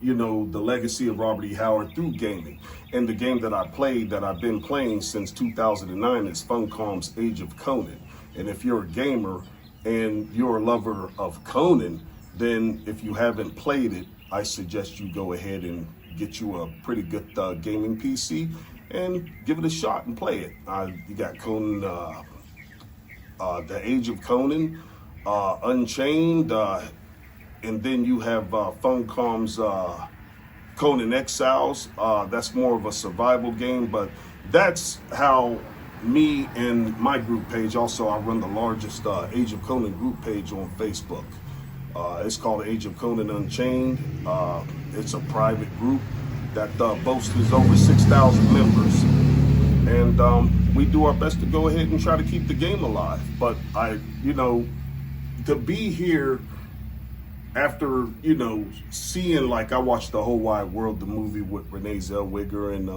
you know, the legacy of Robert E. Howard through gaming. And the game that I played, that I've been playing since 2009, is Funcom's Age of Conan. And if you're a gamer and you're a lover of Conan, then if you haven't played it, I suggest you go ahead and get you a pretty good gaming PC and give it a shot and play it. You got Conan, the Age of Conan, Unchained, and then you have Funcom's Conan Exiles. That's more of a survival game, but that's how me and my group page, also I run the largest Age of Conan group page on Facebook. It's called Age of Conan Unchained. It's a private group that boasts over 6,000 members. And we do our best to go ahead and try to keep the game alive. But you know, to be here after, you know, seeing, like, I watched The Whole Wide World, the movie with Renee Zellweger and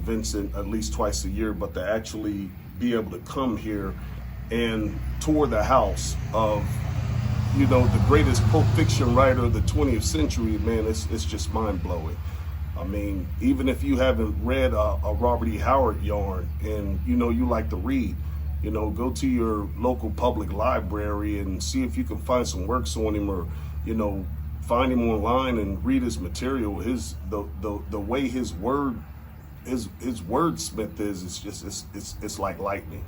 Vincent at least twice a year, but to actually be able to come here and tour the house of, you know, the greatest Pulp Fiction writer of the 20th century, man, it's just mind-blowing. I mean, even if you haven't read a Robert E. Howard yarn and, you know, you like to read, you know, go to your local public library and see if you can find some works on him, or, you know, find him online and read his material. The way his wordsmith is, it's just, it's like lightning.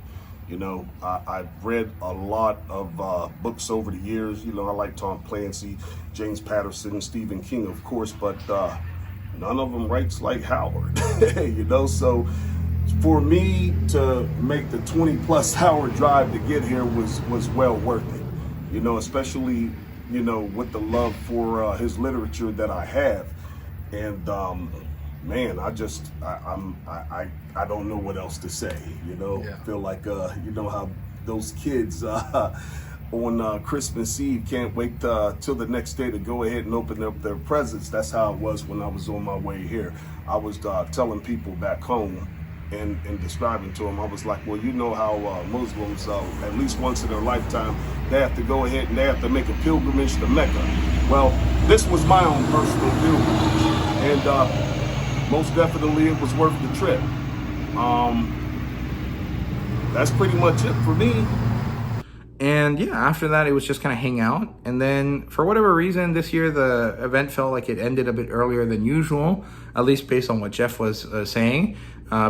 You know, I've read a lot of books over the years. You know, I like Tom Clancy, James Patterson, Stephen King, of course, but none of them writes like Howard. You know, so for me to make the 20+ hour drive to get here was well worth it. You know, especially, you know, with the love for his literature that I have. And man, I don't know what else to say, you know. Yeah. I feel like, you know how those kids on Christmas Eve can't wait till the next day to go ahead and open up their presents. That's how it was when I was on my way here. I was telling people back home and describing to them, I was like, well, you know how Muslims, at least once in their lifetime, they have to go ahead and they have to make a pilgrimage to Mecca. Well, this was my own personal pilgrimage, and most definitely it was worth the trip. That's pretty much it for me. And yeah, after that, it was just kind of hang out. And then for whatever reason, this year, the event felt like it ended a bit earlier than usual, at least based on what Jeff was saying,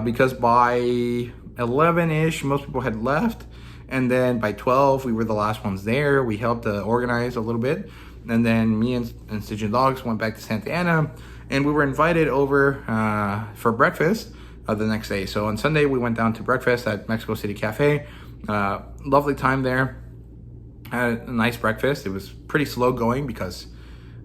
because by 11-ish, most people had left. And then by 12, we were the last ones there. We helped organize a little bit. And then me and Stitch and Dogs went back to Santiana, and we were invited over for breakfast the next day. So on Sunday, we went down to breakfast at Mexico City Cafe. Lovely time there. Had a nice breakfast. It was pretty slow going because,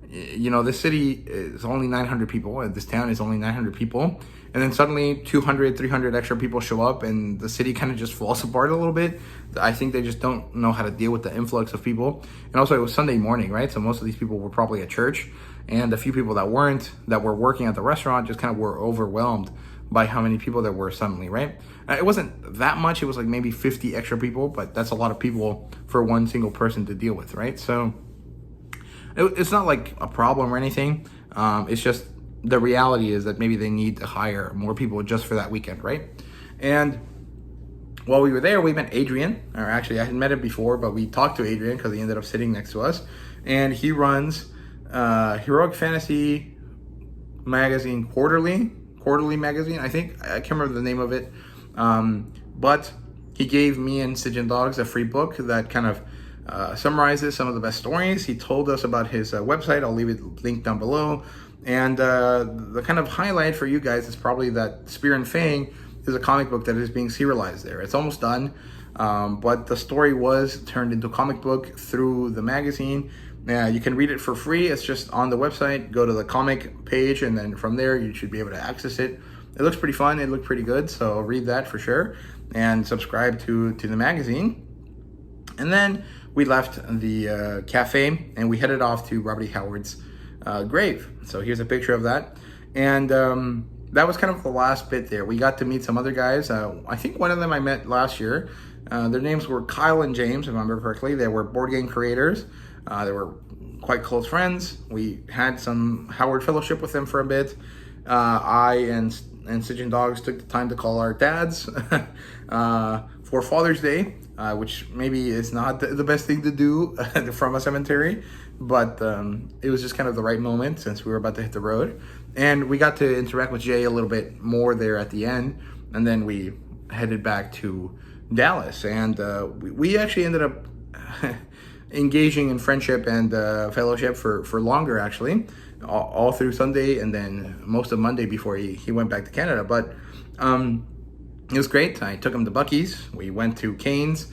you know, this city is only 900 people. This town is only 900 people. And then suddenly 200, 300 extra people show up and the city kind of just falls apart a little bit. I think they just don't know how to deal with the influx of people. And also it was Sunday morning, right? So most of these people were probably at church. And the few people that weren't, that were working at the restaurant, just kind of were overwhelmed by how many people there were suddenly, right? It wasn't that much. It was like maybe 50 extra people, but that's a lot of people for one single person to deal with, right? So it's not like a problem or anything. It's just the reality is that maybe they need to hire more people just for that weekend, right? And while we were there, we met Adrian, or actually I had met him before, but we talked to Adrian because he ended up sitting next to us. And he runs Heroic Fantasy magazine, quarterly magazine, I think. I can't remember the name of it. But he gave me and Stygian Dogs a free book that kind of summarizes some of the best stories. He told us about his website. I'll leave it linked down below. And the kind of highlight for you guys is probably that Spear and Fang is a comic book that is being serialized there. It's almost done, but the story was turned into a comic book through the magazine. You can read it for free. It's just on the website. Go to the comic page, and then from there you should be able to access it. It looks pretty fun. It looked pretty good, so read that for sure, and subscribe to the magazine. And then we left the cafe, and we headed off to Robert E. Howard's grave. So here's a picture of that. And that was kind of the last bit there. We got to meet some other guys. I think one of them I met last year. Their names were Kyle and James, if I remember correctly. They were board game creators. They were quite close friends. We had some Howard Fellowship with them for a bit. I and Stygian Dogs took the time to call our dads for Father's Day, which maybe is not the best thing to do from a cemetery, but it was just kind of the right moment since we were about to hit the road. And we got to interact with Jay a little bit more there at the end, and then we headed back to Dallas. And we actually ended up engaging in friendship and fellowship for longer, actually, all through Sunday and then most of Monday before he went back to Canada. But it was great. I took him to Buc-ee's. We went to Cane's.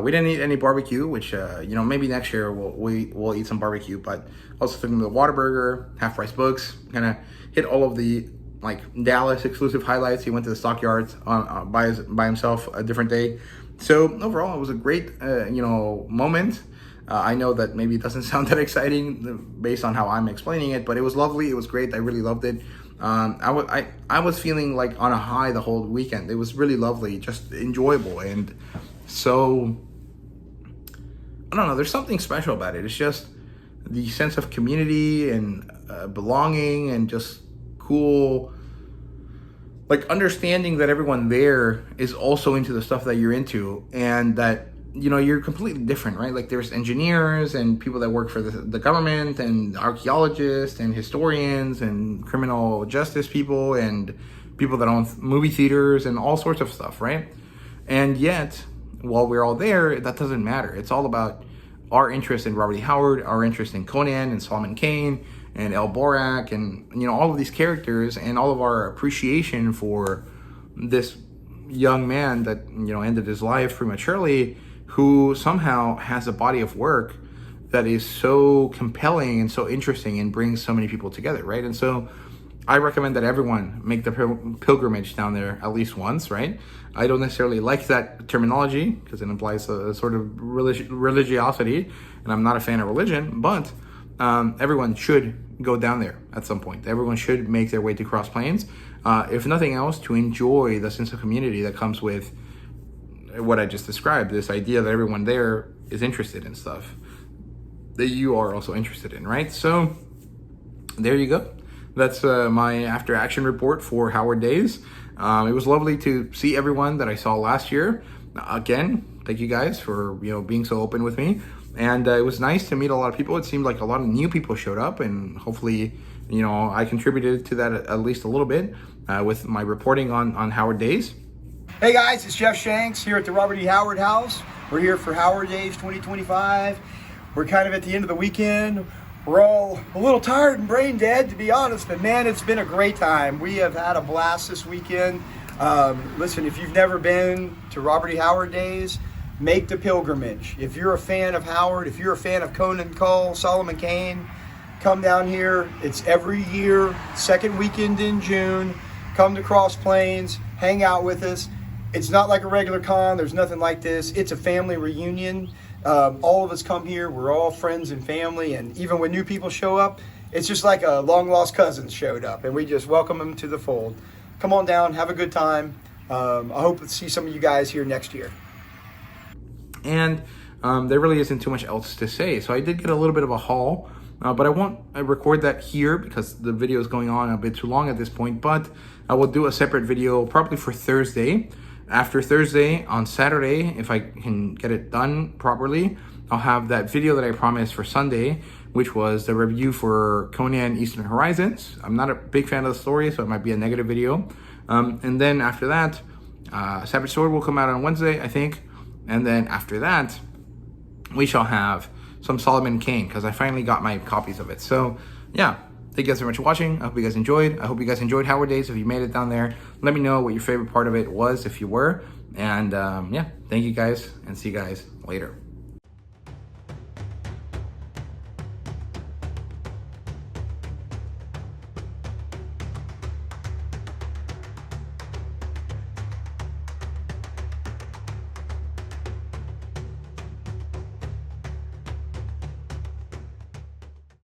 We didn't eat any barbecue, which maybe next year we'll eat some barbecue. But also took him to the Whataburger, Half Price Books. Kind of hit all of the like Dallas exclusive highlights. He went to the Stockyards by himself a different day. So overall, it was a great moment. I know that maybe it doesn't sound that exciting based on how I'm explaining it, but it was lovely. It was great. I really loved it. I was feeling like on a high the whole weekend. It was really lovely, just enjoyable, and so I don't know. There's something special about it. It's just the sense of community and belonging, and just cool, like understanding that everyone there is also into the stuff that you're into, and that you're completely different, right? Like there's engineers and people that work for the government, and archaeologists and historians and criminal justice people and people that own movie theaters and all sorts of stuff, right? And yet, while we're all there, that doesn't matter. It's all about our interest in Robert E. Howard, our interest in Conan and Solomon Kane and El Borak, and all of these characters, and all of our appreciation for this young man that ended his life prematurely, who somehow has a body of work that is so compelling and so interesting and brings so many people together, right? And so I recommend that everyone make the pilgrimage down there at least once, right? I don't necessarily like that terminology because it implies a sort of religiosity, and I'm not a fan of religion, but everyone should go down there at some point. Everyone should make their way to Cross Plains, if nothing else, to enjoy the sense of community that comes with what I just described, this idea that everyone there is interested in stuff that you are also interested in, right? So there you go. That's my after action report for Howard Days. It was lovely to see everyone that I saw last year. Again, thank you guys for being so open with me, and it was nice to meet a lot of people. It seemed like a lot of new people showed up, and hopefully I contributed to that at least a little bit with my reporting on Howard Days. Hey guys, it's Jeff Shanks here at the Robert E. Howard House. We're here for Howard Days 2025. We're kind of at the end of the weekend. We're all a little tired and brain dead, to be honest, but man, it's been a great time. We have had a blast this weekend. Listen, if you've never been to Robert E. Howard Days, make the pilgrimage. If you're a fan of Howard, if you're a fan of Conan Cole, Solomon Kane, come down here. It's every year, second weekend in June. Come to Cross Plains, hang out with us. It's not like a regular con. There's nothing like this. It's a family reunion. All of us come here. We're all friends and family. And even when new people show up, it's just like a long-lost cousin showed up. And we just welcome them to the fold. come on down, have a good time. I hope to see some of you guys here next year. And there really isn't too much else to say. So I did get a little bit of a haul, but I won't record that here because the video is going on a bit too long at this point. But I will do a separate video probably for Thursday. After Thursday, on Saturday, if I can get it done properly, I'll have that video that I promised for Sunday, which was the review for Conan Eastern Horizons. I'm not a big fan of the story, so it might be a negative video. And then after that, Savage Sword will come out on Wednesday, I think. And then after that, we shall have some Solomon Kane, because I finally got my copies of it. So yeah, thank you guys very much for watching. I hope you guys enjoyed. I hope you guys enjoyed Howard Days. If you made it down there, let me know what your favorite part of it was, if you were. And yeah, thank you guys, and see you guys later.